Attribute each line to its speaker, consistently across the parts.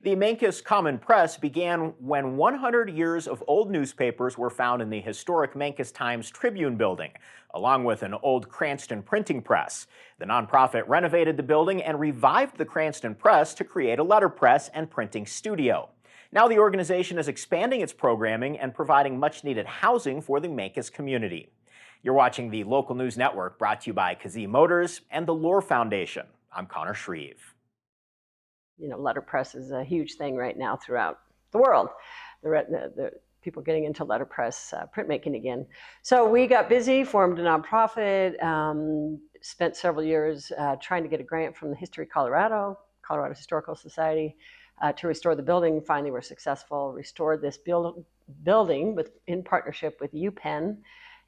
Speaker 1: The Mancos Common Press began when 100 years of old newspapers were found in the historic Mancos Times-Tribune building, along with an old Cranston printing press. The nonprofit renovated the building and revived the Cranston press to create a letterpress and printing studio. Now the organization is expanding its programming and providing much-needed housing for the Mancos community. You're watching the Local News Network, brought to you by Kazee Motors and the Lore Foundation. I'm Connor Shreve.
Speaker 2: You know, letterpress is a huge thing right now throughout the world. The people getting into letterpress printmaking again. So we got busy, formed a nonprofit, spent several years trying to get a grant from the History Colorado Historical Society to restore the building. Finally, we're successful, restored this building in partnership with UPenn.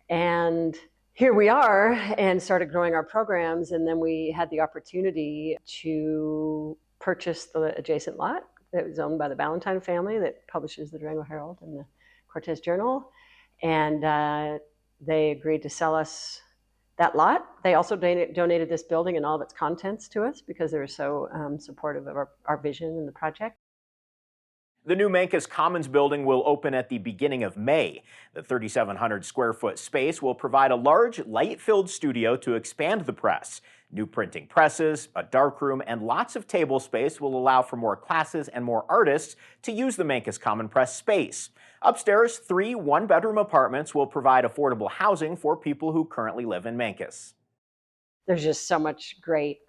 Speaker 2: And here we are, and started growing our programs. And then we had the opportunity to purchase the adjacent lot that was owned by the Ballantyne family that publishes the Durango Herald and the Cortez Journal. And they agreed to sell us that lot. They also donated this building and all of its contents to us because they were so supportive of our vision and the project.
Speaker 1: The new Mancos Commons building will open at the beginning of May. The 3,700 square foot space will provide a large, light-filled studio to expand the press. New printing presses, a darkroom, and lots of table space will allow for more classes and more artists to use the Mancos Common Press space. Upstairs, 3 one-bedroom apartments will provide affordable housing for people who currently live in Mancos.
Speaker 2: There's just so much great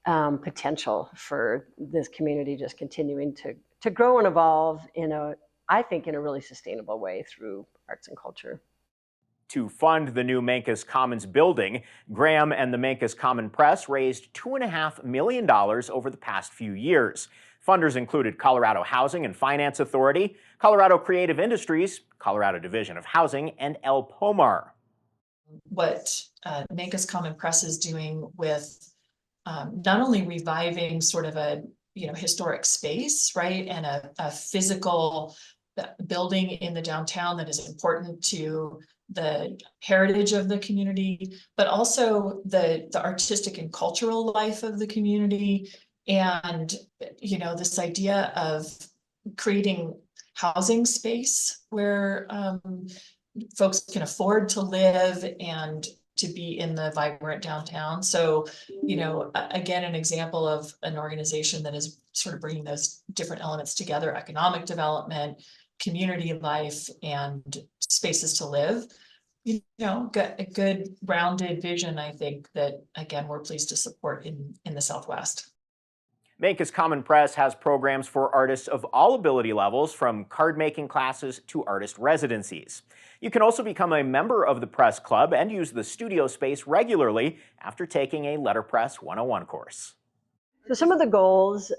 Speaker 2: potential for this community just continuing to grow and evolve I think in a really sustainable way through arts and culture.
Speaker 1: To fund the new Mancos Commons building, Graham and the Mancos Common Press raised $2.5 million over the past few years. Funders included Colorado Housing and Finance Authority, Colorado Creative Industries, Colorado Division of Housing, and El Pomar.
Speaker 3: What Mancos Common Press is doing with not only reviving sort of a historic space, right, and a physical building in the downtown that is important to the heritage of the community, but also the artistic and cultural life of the community. And, this idea of creating housing space where folks can afford to live and to be in the vibrant downtown. So, again, an example of an organization that is sort of bringing those different elements together: economic development, community life, and spaces to live. Got a good rounded vision, I think, that, again, we're pleased to support in the Southwest.
Speaker 1: Mancos Common Press has programs for artists of all ability levels, from card-making classes to artist residencies. You can also become a member of the Press Club and use the studio space regularly after taking a Letterpress 101 course.
Speaker 2: So some of the goals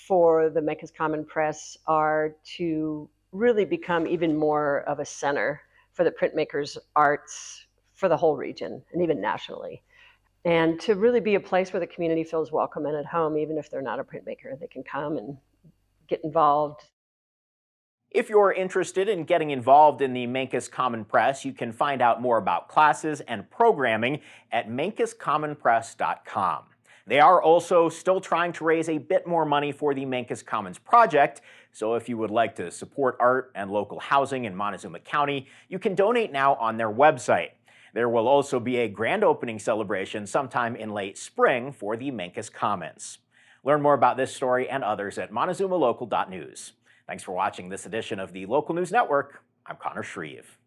Speaker 2: for the Mancos Common Press are to really become even more of a center for the printmakers' arts for the whole region and even nationally. And to really be a place where the community feels welcome and at home, even if they're not a printmaker. They can come and get involved.
Speaker 1: If you're interested in getting involved in the Mancos Common Press, you can find out more about classes and programming at mancoscommonpress.com. They are also still trying to raise a bit more money for the Mancos Commons project, so if you would like to support art and local housing in Montezuma County, you can donate now on their website. There will also be a grand opening celebration sometime in late spring for the Mancos Commons. Learn more about this story and others at montezumalocal.news. Thanks for watching this edition of the Local News Network. I'm Connor Shreve.